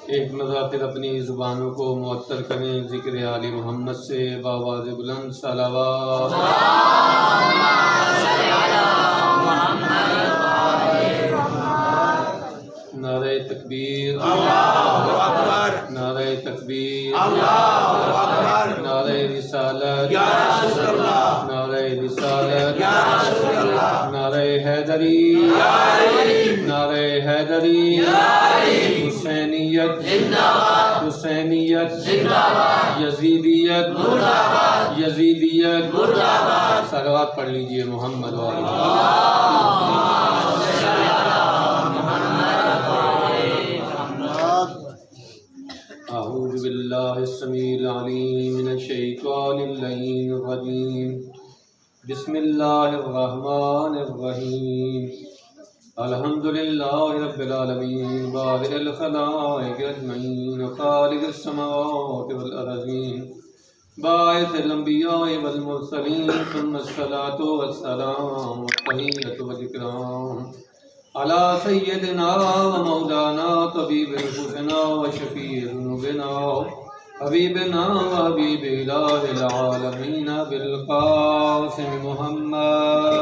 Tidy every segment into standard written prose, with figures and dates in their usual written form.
ایک مرتبہ پھر اپنی زبانوں کو معطر کریں ذکر آل محمد سے بآواز بلند صلوات۔ نعرہ تکبیر، اللہ اکبر، نعرہ تکبیر، اللہ اکبر، نعرہ رسالت، یا رسول اللہ، نعرہ رسالت، یا رسول اللہ، نعرہ حیدری، یا علی، نعرہ حیدری، یا علی، حسینیت زندہ باد، حسینیت زندہ باد، یزیدیت مرد آباد، یزیدیت مرد آباد۔ صلوات پڑھ لیجئے محمد والے۔ اعوذ باللہ السمیع العلیم من الشیطان اللعین الرجیم، بسم اللہ الرحمن الرحیم، الحمدللہ رب العالمین، بارئ الخلائق اجمعین، خالق السماوات والارضین، باعث الانبیاء والمرسلین، ثم الصلاة والسلام والتحیۃ والاکرام علی سیدنا و مولانا طبیب نفوسنا و شفیع ذنوبنا حبیبنا و حبیب الہ العالمین بالقاسم محمد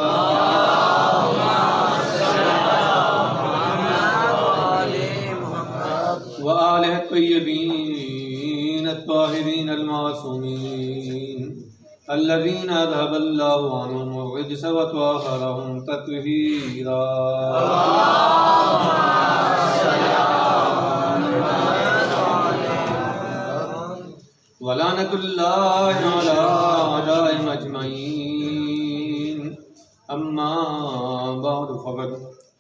و آلہ الطیبین الطاہرین المعصومین الذین اذهب اللہ عنہم الرجس وطہرہم تطہیرا۔ ولعنۃ اللہ علی اعدائہم اجمعین، اما بعد فقد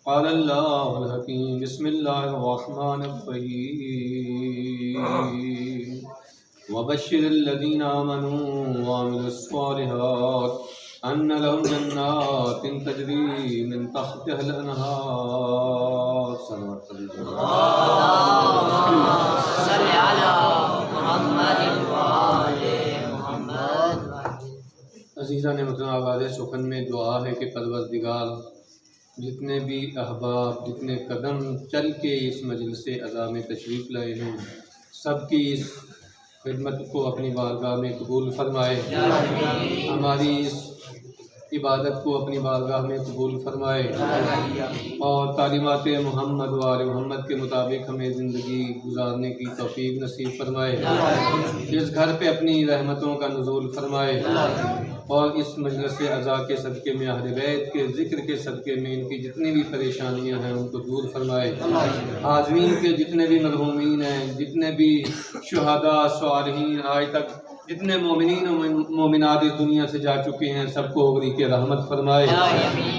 قال اللہ الحکیم، بسم اللہ الرحمن الرحیم، وبشر الذین آمنوا وعملوا الصالحات ان لهم جنات تجری من تحتها الانہار۔ صلوات صلی علی محمد وآل محمد۔ عزیزان محترم، آواز سخن میں دعا ہے کہ پروردگار جتنے بھی احباب جتنے قدم چل کے اس مجلس عزا میں تشریف لائے ہیں، سب کی اس خدمت کو اپنی بارگاہ میں قبول فرمائے، ہماری اس عبادت کو اپنی بارگاہ میں قبول فرمائے، اور تعلیمات محمد و آل محمد کے مطابق ہمیں زندگی گزارنے کی توفیق نصیب فرمائے، اس گھر پہ اپنی رحمتوں کا نزول فرمائے، اور اس مجلس عزا کے صدقے میں اہل بیت کے ذکر کے صدقے میں ان کی جتنی بھی پریشانیاں ہیں ان کو دور فرمائے، حاضرین کے جتنے بھی مرحومین ہیں، جتنے بھی شہداء صالحین آج تک جتنے مومنین و مومنات اس دنیا سے جا چکے ہیں، سب کو عمری کے رحمت فرمائے،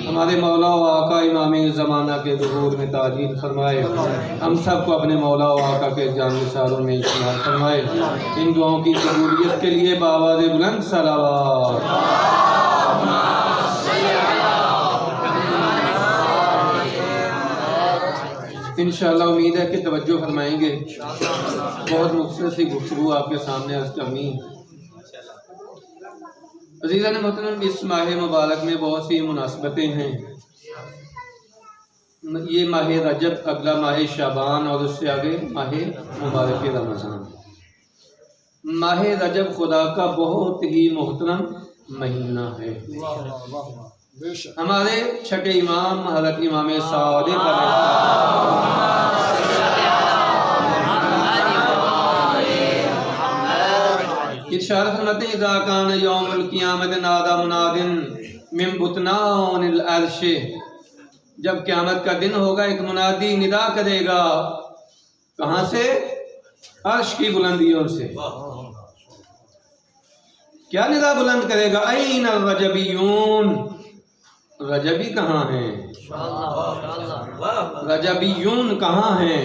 ہمارے مولا و آقا امام زمانہ کے ظہور میں تعجیل فرمائے، ہم سب کو اپنے مولا و آقا کے جانثاروں میں شمار فرمائے۔ ان دعاؤں کی قبولیت کے لیے بآواز بلند صلوات۔ انشاءاللہ امید ہے کہ توجہ فرمائیں گے، بہت مختصر سی گفتگو آپ کے سامنے عرض کرنی ہے۔ عزیزان محترم، اس ماہ مبارک میں بہت سی مناسبتیں ہیں، یہ ماہ رجب، اگلا ماہ شعبان، اور اس سے آگے ماہ مبارک رمضان۔ ماہ رجب خدا کا بہت ہی محترم مہینہ ہے، ہمارے چھٹے امام حضرت امام صادق علیہ ارشاد فرماتے ہیں اذا کان یوم القیامت نادى مناد من بطنان العرش، جب قیامت کا دن ہوگا ایک منادی ندا کرے گا، کہاں سے؟ عرش کی بلندیوں سے۔ کیا ندا بلند کرے گا؟ این الرجبیون، رجبی کہاں ہیں؟ رجبیون کہاں ہیں؟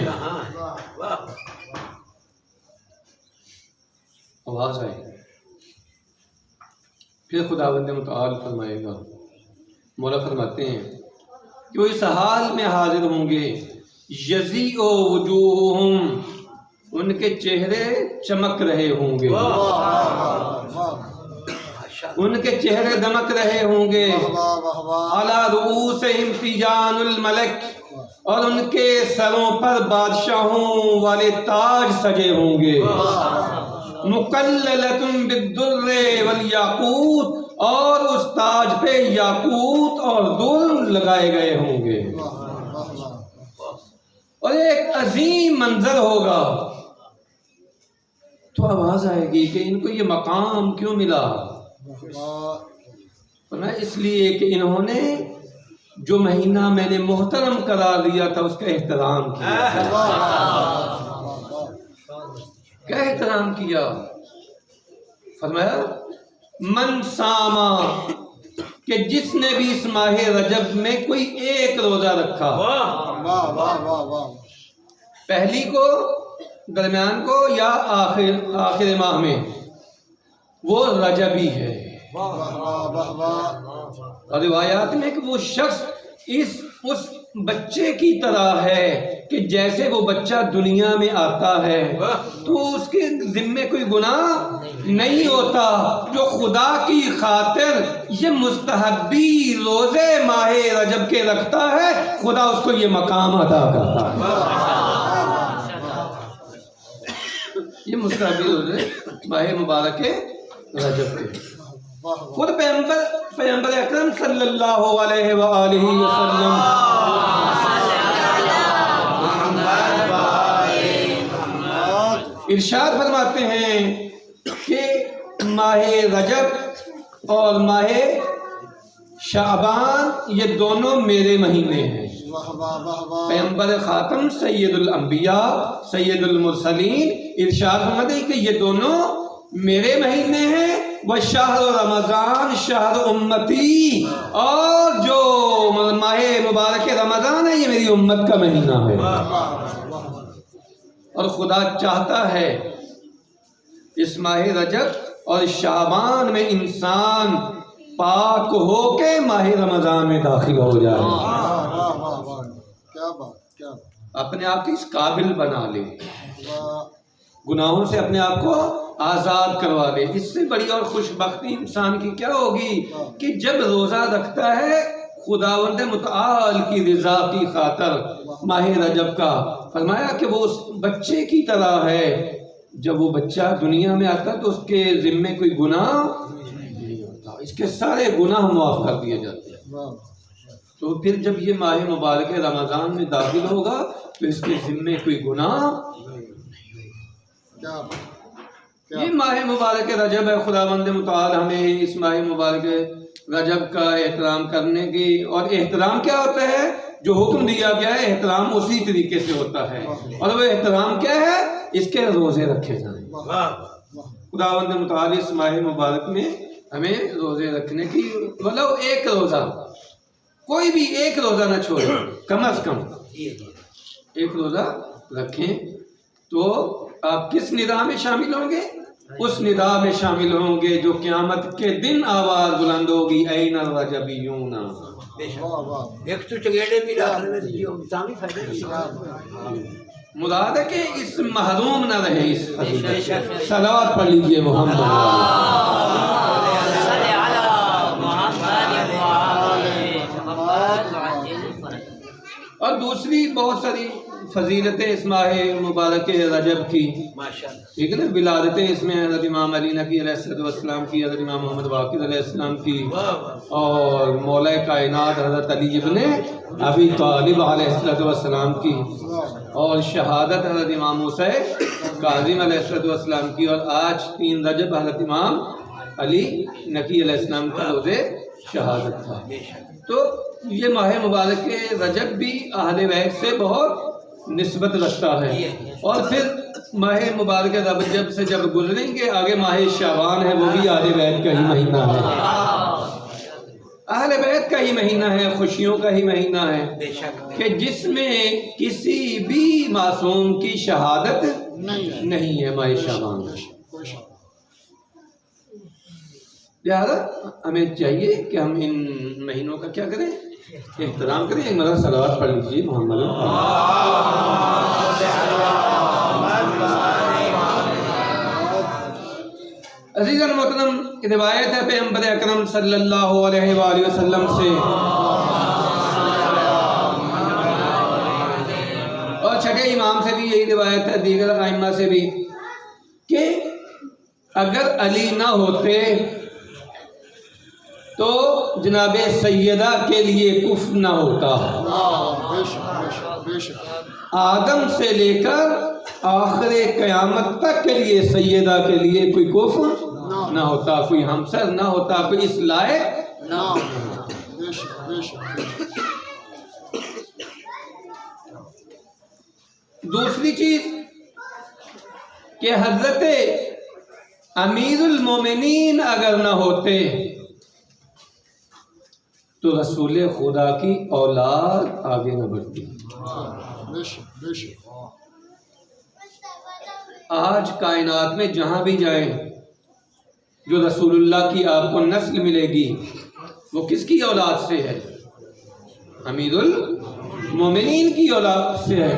آواز آئے، پھر خداوند متعال فرمائے گا، مولا فرماتے ہیں کہ وہ اس حال میں حاضر ہوں گے، یضیء وجوہہم، ان کے چہرے چمک رہے ہوں گے، ان کے چہرے دمک رہے ہوں گے، علی رؤوسہم تیجان الملک، اور ان کے سروں پر بادشاہوں والے تاج سجے ہوں گے، مکللۃ بالدر والیاقوت، اور اس تاج پہ یاقوت اور در لگائے گئے ہوں گے، اور ایک عظیم منظر ہوگا۔ تو آواز آئے گی کہ ان کو یہ مقام کیوں ملا؟ اس لیے کہ انہوں نے جو مہینہ میں نے محترم قرار دیا تھا اس کا احترام کیا۔ کیا احترام کیا؟ فرمایا من ساما، کہ جس نے بھی اس ماہ رجب میں کوئی ایک روزہ رکھا، پہلی کو، درمیان کو، یا آخر ماہ میں، وہ رجبی ہے۔ اور روایات میں کہ وہ شخص اس بچے کی طرح ہے کہ جیسے وہ بچہ دنیا میں آتا ہے تو اس کے ذمے کوئی گناہ نہیں ہوتا، جو خدا کی خاطر یہ مستحبی روزے ماہ رجب کے رکھتا ہے، خدا اس کو یہ مقام عطا کرتا ہے۔ یہ مستحبی روزے ماہ مبارک رجب کے خود پیغمبر اکرم صلی اللہ علیہ وآلہ وسلم ارشاد فرماتے ہیں کہ ماہ رجب اور ماہ شعبان یہ دونوں میرے مہینے ہیں۔ پیغمبر خاتم سید الانبیاء سید المرسلین ارشاد فرماتے ہیں کہ یہ دونوں میرے مہینے ہیں، وہ شہر رمضان شہر امتی، اور جو ماہ مبارک رمضان ہے یہ میری امت کا مہینہ ہے۔ اور خدا چاہتا ہے اس ماہ رجب اور شعبان میں انسان پاک ہو کے ماہ رمضان میں داخل ہو جائے، اپنے آپ کو اس قابل بنا لے، گناہوں سے اپنے آپ کو آزاد کروا لے۔ اس سے بڑی اور خوش بختی انسان کی کیا ہوگی کہ جب روزہ رکھتا ہے خداوند متعال کی رضا کی خاطر ماہ رجب کا، فرمایا کہ وہ اس بچے کی طرح ہے، جب وہ بچہ دنیا میں آتا تو اس کے ذمے کوئی گناہ نہیں ہوتا، اس کے سارے گناہ معاف کر دیے جاتے ہیں۔ تو پھر جب یہ ماہ مبارک رمضان میں داخل ہوگا تو اس کے ذمے کوئی گناہ یہ ماہ مبارک رجب ہے۔ خداوند متعال ہمیں اس ماہ مبارک رجب کا احترام کرنے کی، اور احترام کیا ہوتا ہے؟ جو حکم دیا گیا ہے احترام اسی طریقے سے ہوتا ہے، اور وہ احترام کیا ہے؟ اس کے روزے رکھے جائیں۔ خداوند متعال اس ماہ مبارک میں ہمیں روزے رکھنے کی، مطلب ایک روزہ، کوئی بھی ایک روزہ نہ چھوڑے، کم از کم ایک روزہ رکھیں۔ تو آپ کس ندا میں شامل ہوں گے؟ اس ندا میں شامل ہوں گے جو قیامت کے دن آواز بلند ہوگی، این الرجبیون۔ مراد ہے کہ اس محروم نہ رہے اس فضیلت سے۔ صلوات پڑھ لیجئے محمد۔ اور دوسری بہت ساری فضیلتیں اس ماہ مبارک رجب کی، ٹھیک ہے نا؟ ولادتیں اس میں حضرت امام علی نقی علیہ السلام کی، حضرت امام محمد باقر علیہ السلام کی، اور مولا کائنات حضرت علی ابن ابی طالب علیہ السلام کی، اور شہادت حضرت امام موسیٰ کاظم علیہ السلام کی، اور آج 3 رجب حضرت امام علی نقی علیہ السلام کا روز شہادت تھا۔ تو یہ ماہ مبارک رجب بھی اہل بیت سے بہت نسبت رکھتا ہے، اور پھر ماہ مبارک رجب سے جب گزریں گے آگے ماہ شعبان ہے، وہ بھی اہل بیت کا ہی مہینہ ہے، اہل بیت کا ہی مہینہ ہے، خوشیوں کا ہی مہینہ ہے، کہ جس میں کسی بھی معصوم کی شہادت نہیں ہے ماہ شعبان میں۔ لہذا ہمیں چاہیے کہ ہم ان مہینوں کا کیا کریں؟ احترام کریں۔ ایک مرتبہ صلوات پڑھ لیجیے محمد۔ عزیزاً محترم، روایت ہے پیغمبر اکرم صلی اللہ علیہ وآلہ وسلم سے اور چھٹے امام سے بھی یہی روایت ہے، دیگر ائمہ سے بھی، کہ اگر علی نہ ہوتے تو جناب سیدہ کے لیے کفر نہ ہوتا۔ آدم سے لے کر آخر قیامت تک کے لیے سیدہ کے لیے کوئی کفر نہ ہوتا، کوئی ہمسر نہ ہوتا، کوئی اس لائق نہ ہوتا۔ دوسری چیز کہ حضرت امیر المومنین اگر نہ ہوتے تو رسول خدا کی اولاد آگے نہ بڑھتی۔ آج کائنات میں جہاں بھی جائیں جو رسول اللہ کی آپ کو نسل ملے گی وہ کس کی اولاد سے ہے؟ امیر المومنین کی اولاد سے ہے،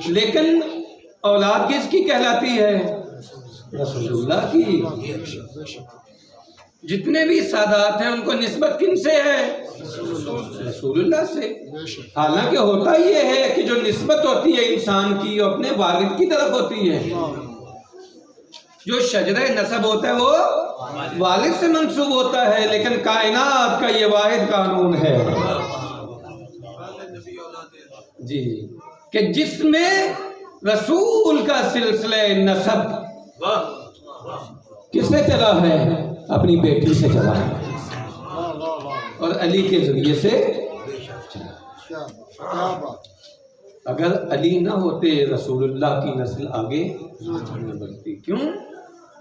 لیکن اولاد کس کی کہلاتی ہے؟ رسول اللہ کی۔ جتنے بھی سادات ہیں ان کو نسبت کن سے ہے؟ رسول اللہ سے۔ حالانکہ ہوتا یہ ہے کہ جو نسبت ہوتی ہے انسان کی وہ اپنے والد کی طرف ہوتی ہے، جو شجرہ نسب ہوتا ہے وہ والد سے منسوب ہوتا ہے، لیکن کائنات کا یہ واحد قانون ہے جی کہ جس میں رسول کا سلسلہ نسب کس سے چلا ہے؟ اپنی بیٹی سے چلا ہے اور علی کے ذریعے سے چلا۔ اگر علی نہ ہوتے رسول اللہ کی نسل آگے نہ بڑھتی۔ کیوں؟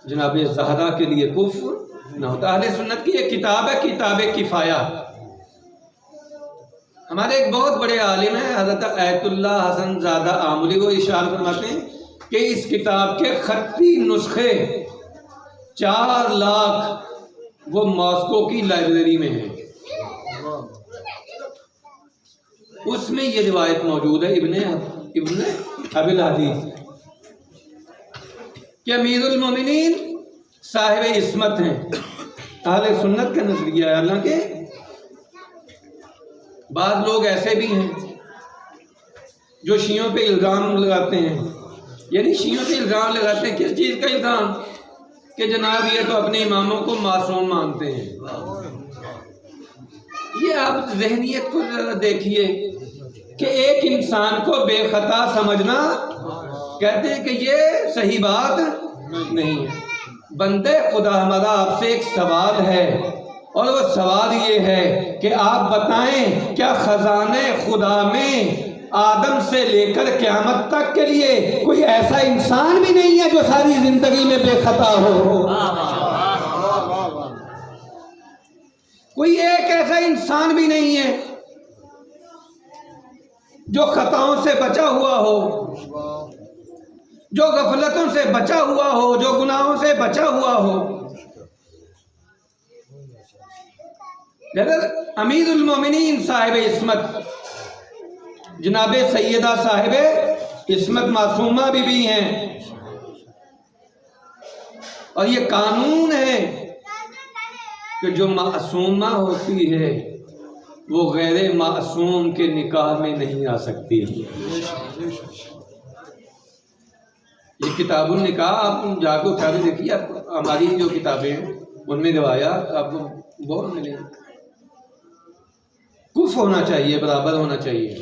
جناب زہرا کے لیے کفر نہ ہوتا۔ اہل سنت کی ایک کتاب ہے کتاب کفایہ، ہمارے ایک بہت بڑے عالم ہیں حضرت ایت اللہ حسن زادہ آملی، وہ اشارہ فرماتے ہیں کہ اس کتاب کے خطی نسخے 4 لاکھ وہ ماسکو کی لائبریری میں ہیں۔ اس میں یہ روایت موجود ہے ابن ابی الحدیث کہ امیر المومنین صاحب عصمت ہیں۔ اہل سنت کا نظریہ ہے، حالانکہ بعض لوگ ایسے بھی ہیں جو شیعوں پہ الزام لگاتے ہیں، یعنی شیعوں پہ الزام لگاتے ہیں کس چیز کا الزام؟ کہ جناب یہ تو اپنے اماموں کو معصوم مانتے ہیں۔ یہ آپ ذہنیت کو ذرا دیکھیے کہ ایک انسان کو بے خطا سمجھنا کہتے ہیں کہ یہ صحیح بات نہیں ہے۔ بندے خدا، ہمارا آپ سے ایک سوال ہے اور وہ سوال یہ ہے کہ آپ بتائیں کیا خزانے خدا میں آدم سے لے کر قیامت تک کے لیے کوئی ایسا انسان بھی نہیں ہے جو ساری زندگی میں بے خطا ہو؟ کوئی ایک ایسا انسان بھی نہیں ہے جو خطاؤں سے بچا ہوا ہو، جو غفلتوں سے بچا ہوا ہو، جو گناہوں سے بچا ہوا ہو۔ امیر المومنین صاحب عصمت جناب سیدہ صاحب عصمت معصومہ بھی ہیں، اور یہ قانون ہے کہ جو معصومہ ہوتی ہے وہ غیر معصوم کے نکاح میں نہیں آ سکتی۔ یہ کتاب النکاح آپ جا کے اٹھا کے دیکھیے، ہماری جو کتابیں ہیں ان میں روایات آپ کو بہت ملیں گے۔ کف ہونا چاہیے، برابر ہونا چاہیے۔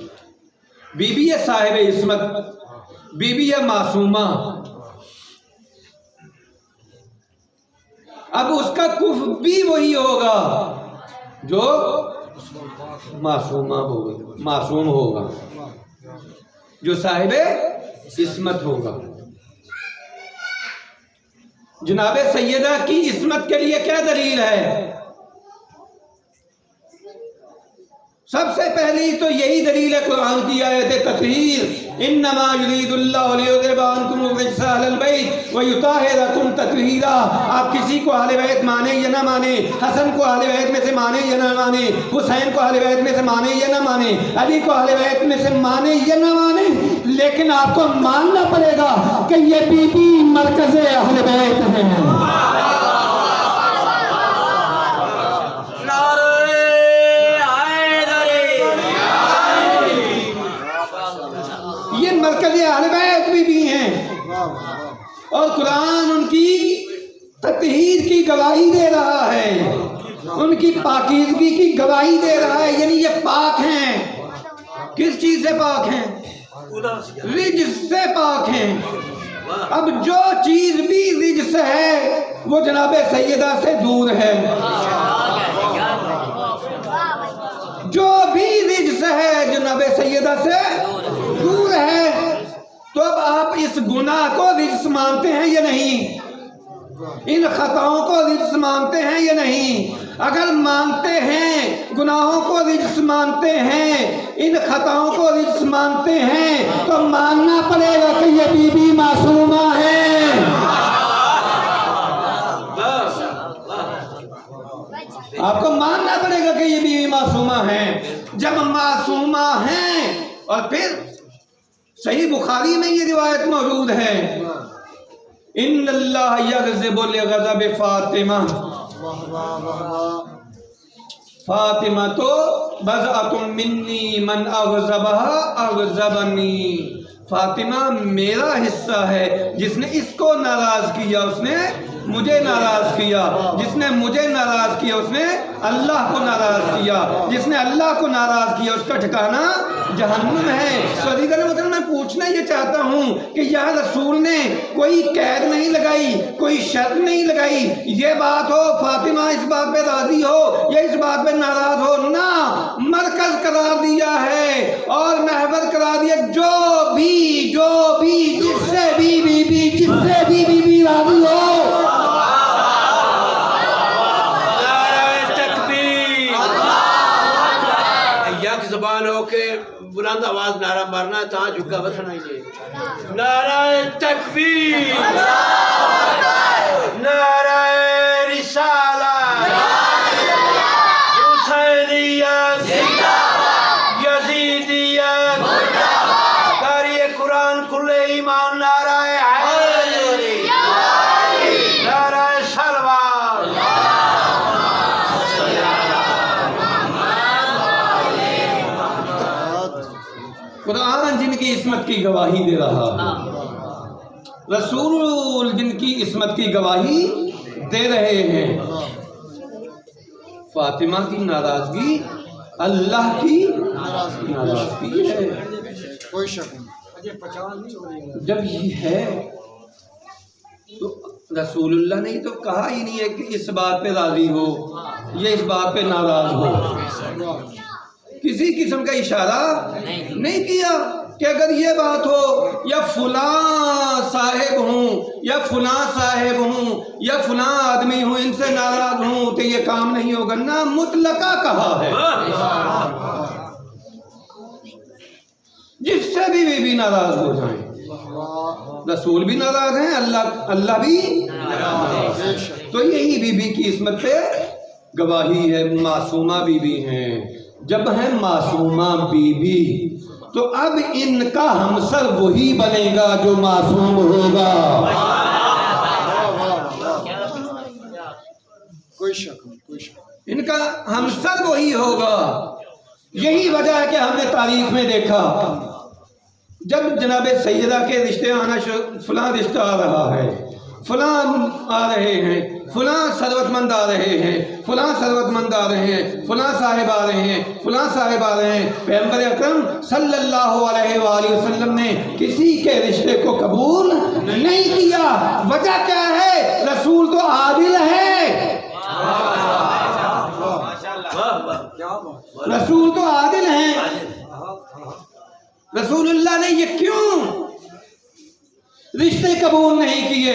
بی بی ہے صاحب عصمت، بی بی ہے معصومہ، اب اس کا کف بھی وہی ہوگا جو معصومہ ہوگا، معصوم ہوگا، جو صاحب عصمت ہوگا۔ جناب سیدہ کی عصمت کے لیے کیا دلیل ہے؟ سب سے پہلی تو یہی دلیل ہے قرآن کی آیت تطہیر، انما یرید اللہ لیذھب عنکم الرجس اہل البیت ویطہرکم تطہیرا۔ آپ کسی کو اہل بیت مانیں یا نہ مانیں، حسن کو اہل بیت میں سے مانیں یا نہ مانیں، حسین کو اہل بیت میں سے مانیں یا نہ مانیں، علی کو اہل بیت میں سے مانیں یا نہ مانیں، لیکن آپ کو ماننا پڑے گا کہ یہ بی بی مرکز اہل بیت ہیں۔ ان کی پاکیزگی کی گواہی دے رہا ہے، یعنی یہ پاک ہیں۔ کس چیز سے پاک ہیں؟ رجس سے پاک ہیں۔ اب جو چیز بھی رجس ہے وہ جناب سیدہ سے دور ہے، جو بھی رجس ہے جناب سیدہ سے دور ہے۔ تو اب آپ اس گناہ کو رجس مانتے ہیں یا نہیں؟ ان خطاؤں کو رجس مانتے ہیں یا نہیں؟ اگر مانتے ہیں، گناہوں کو رجس مانتے ہیں، ان خطاؤں کو رجس مانتے ہیں، تو ماننا پڑے گا کہ یہ بی بی معصومہ ہے۔ آپ کو ماننا پڑے گا کہ یہ بی بی معصومہ ہیں۔ جب معصومہ ہیں، اور پھر صحیح بخاری میں یہ روایت موجود ہے، ان اللہ یغضب لغضب فاطمہ، فاطمہ تو بضعۃ منی من اغضبها اغضبنی، فاطمہ میرا حصہ ہے، جس نے اس کو ناراض کیا اس نے مجھے ناراض کیا، جس نے مجھے ناراض کیا اس نے اللہ کو ناراض کیا، جس نے اللہ کو ناراض کیا اس کا ٹھکانہ جہنم ہے۔ مطلب میں پوچھنا یہ چاہتا ہوں کہ یہاں رسول نے کوئی قید نہیں لگائی، کوئی شرط نہیں لگائی، یہ بات ہو فاطمہ اس بات پہ راضی ہو یا اس بات پہ ناراض ہو، نہ، مرکز قرار دیا ہے اور محور قرار دیا، جو بھی جس سے بھی راضی ہو۔ زبان ہو کے بلند آواز نعرہ مارنا ہے، تاں جھکا بسنا ہی ہے۔ نعرہ تکبیر، نعرہ رسالہ، حسینیت، یزیدیت، قاری قرآن کل ایمان، نعرہ حیدری، نعرہ سلوات۔ قرآن جن کی عصمت کی گواہی دے رہا ہے، رسول جن کی عصمت کی گواہی دے رہے ہیں، فاطمہ کی ناراضگی اللہ کی ناراضگی ہے، کوئی شک نہیں۔ جب یہ ہے تو رسول اللہ نے تو کہا ہی نہیں ہے کہ اس بات پہ راضی ہو یا اس بات پہ ناراض ہو، کسی قسم کا اشارہ نہیں کیا کہ اگر یہ بات ہو یا فلاں صاحب ہوں یا فلاں صاحب ہوں یا فلاں آدمی ہوں ان سے ناراض ہوں تو یہ کام نہیں ہوگا، نہ، مطلقہ کہا ہے، جس سے بھی ناراض ہو جائیں، رسول بھی ناراض ہیں، اللہ بھی ناراض، تو یہی بی بی کی عصمت پہ گواہی ہے، معصومہ بی بی ہیں۔ جب ہیں معصومہ بی بی تو اب ان کا ہمسر وہی بنے گا جو معصوم ہوگا، کوئی شک نہیں۔ ان کا ہمسر وہی ہوگا۔ یہی وجہ ہے کہ ہم نے تاریخ میں دیکھا جب جناب سیدہ کے رشتے آنا فلاں رشتہ آ رہا ہے، فلاں آ رہے ہیں، فلاں ثروت مند آ رہے ہیں، فلاں ثروت مند آ رہے ہیں، فلاں صاحب آ رہے ہیں، فلاں صاحب آ رہے ہیں، پیغمبر اکرم صلی اللہ علیہ وآلہ وسلم نے کسی کے رشتے کو قبول نہیں کیا۔ وجہ کیا ہے؟ رسول تو عادل ہے، رسول تو عادل ہیں۔ رسول اللہ نے یہ کیوں رشتے قبول نہیں کیے؟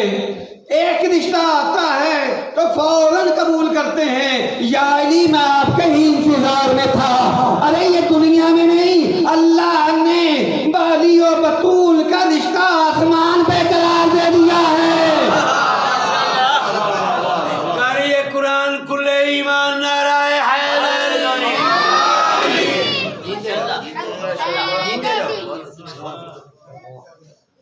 ایک رشتہ آتا ہے تو فوراً قبول کرتے ہیں، یا علی میں آپ کے ہی انتظار میں تھا، ارے یہ دنیا میں نہیں، اللہ نے بالی و بطول کا رشتہ آسمان پہ قرار دے دیا ہے۔ قاری قرآن کل ایمان، نعرہ حیدری۔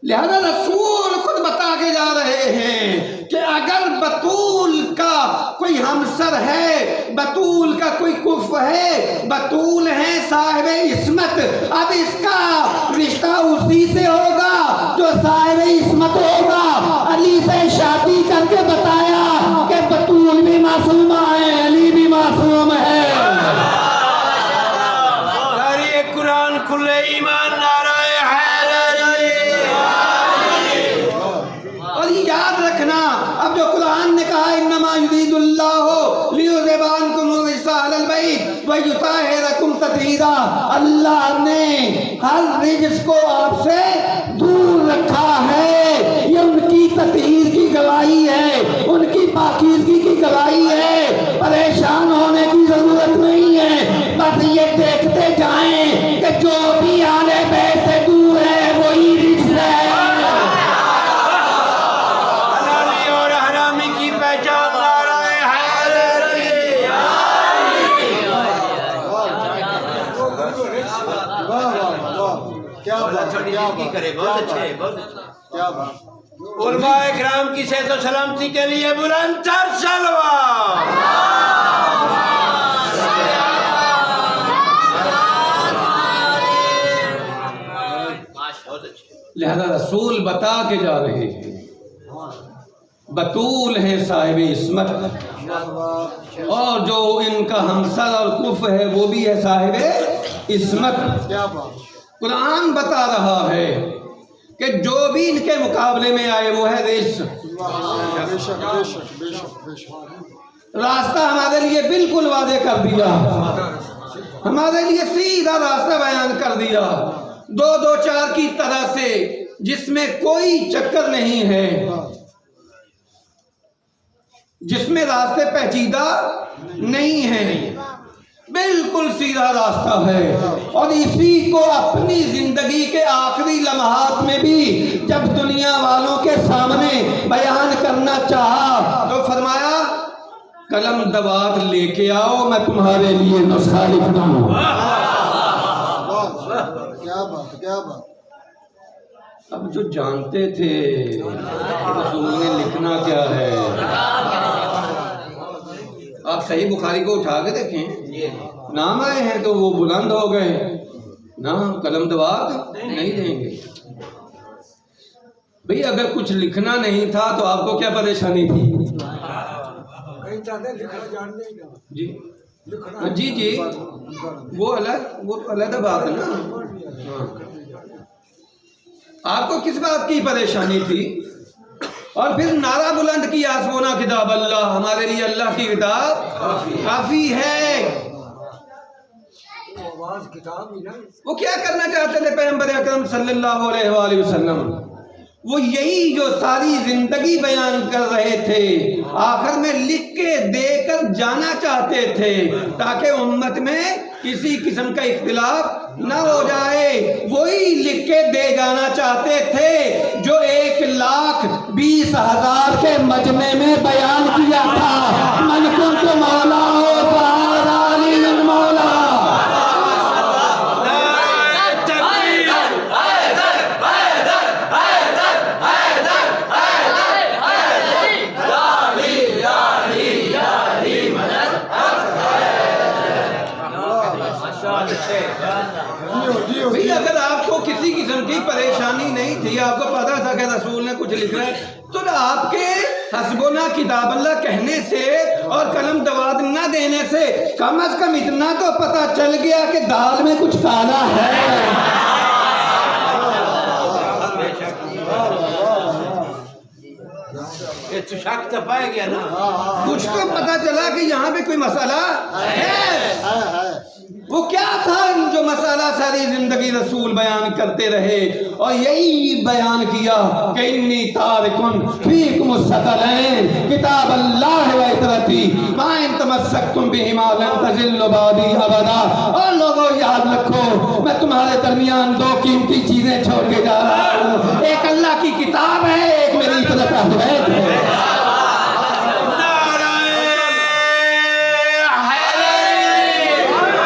لہذا رسول خود بتا کے جا رہے ہیں کہ اگر بطول کا کوئی ہمسر ہے، بطول کا کوئی کف ہے، بطول ہے صاحب عصمت، اب اس کا رشتہ اسی سے ہوگا جو صاحب عصمت ہوگا۔ علی سے شادی کر کے بتایا کہ بطول بھی معصومہ ہے، علی بھی معصوم ایمان نعرہ حیدری اور یہ یاد رکھنا اب جو قرآن نے کہا انما یرید اللہ لیذھب عنکم الرجس اہل البیت ویطہرکم تطہیرا، اللہ نے ہر رجس کو آپ سے دور رکھا ہے، یہ ان کی تطہیر کی گواہی ہے، ان کی پاکیزگی کی گواہی ہے۔ پریشان ہونے کی ضرورت نہیں ہے، بس یہ دیکھتے جائیں کہ جو بھی اہل بیت سے دور ہے وہی رجس ہے۔ حلالی اور حرامی کی پہچان نعرہ حیدری۔ واہ واہ واہ، کیا بات ہے، کیا بات ہے، بہت اچھے، بہت اچھے۔ کیا بات ہے۔ علماء اکرام کی صحت و سلامتی کے لیے بلند تر سلوات۔ لہذا رسول بتا کے جا رہے ہیں بطول ہیں صاحب عصمت، اور جو ان کا ہمسر اور کف ہے وہ بھی ہے صاحب عصمت۔ کیا بات، قرآن بتا رہا ہے کہ جو بھی ان کے مقابلے میں آئے وہ ہے رجس۔ بے شک بے شک بے شک بے شک۔ راستہ ہمارے لیے بالکل واضح کر دیا، ہمارے لیے سیدھا راستہ بیان کر دیا، دو دو چار کی طرح سے، جس میں کوئی چکر نہیں ہے، جس میں راستے پیچیدہ نہیں ہیں، بالکل سیدھا راستہ ہے۔ اور اسی کو اپنی زندگی کے آخری لمحات میں بھی جب دنیا والوں کے سامنے بیان کرنا چاہا تو فرمایا قلم دوات لے کے آؤ، میں تمہارے لیے نسخہ لکھتا ہوں۔ کیا بات، کیا بات۔ اب جو جانتے تھے رسول نے لکھنا کیا ہے، آپ صحیح بخاری کو اٹھا کے دیکھیں، نام آئے ہیں تو وہ بلند ہو گئے، نام قلم دوات نہیں دیں گے۔ بھئی اگر کچھ لکھنا نہیں تھا تو آپ کو کیا پریشانی تھی؟ جی جی جی، وہ الگ، وہ تو علیحدہ بات ہے نا۔ آپ کو کس بات کی پریشانی تھی؟ اور پھر نعرہ بلند کیا حسبنا کتاب اللہ، ہمارے لیے اللہ کی کتاب کافی ہے۔ وہ کیا کرنا چاہتے تھے پیغمبر اکرم صلی اللہ علیہ وآلہ وسلم؟ وہ یہی جو ساری زندگی بیان کر رہے تھے آخر میں لکھ کے دے کر جانا چاہتے تھے، تاکہ امت میں کسی قسم کا اختلاف نہ ہو جائے۔ وہی لکھ کے دے جانا چاہتے تھے جو 1,20,000 کے مجمع میں بیان کیا تھا، من کنت مولا ہو فہذا علی المولا۔ بھئی اگر آپ کو کسی قسم کی پریشانی نہیں تھی، آپ کو پتا تھا کہ رسول نے کچھ لکھنا ہے، تو آپ کے حسبنا کتاب اللہ کہنے سے اور قلم دوات نہ دینے سے کم از کم اتنا تو پتا چل گیا کہ دال میں کچھ کالا ہے۔ شک تو پائے گیا نا، کچھ تو پتا چلا کہ یہاں پہ کوئی مسئلہ ہے۔ وہ کیا تھا جو مسئلہ ساری زندگی رسول بیان کرتے رہے، اور یہی بیان کیا کہ انی تارکن فیکم الثقلین کتاب اللہ و عترتی ما ان تمسکتم بہما لن تضلوا بعدی ابدا۔ اور لوگوں یاد رکھو میں تمہارے درمیان دو قیمتی چیزیں چھوڑ کے جا رہا ہوں، ایک اللہ کی کتاب ہے، ایک میری عترت ہے۔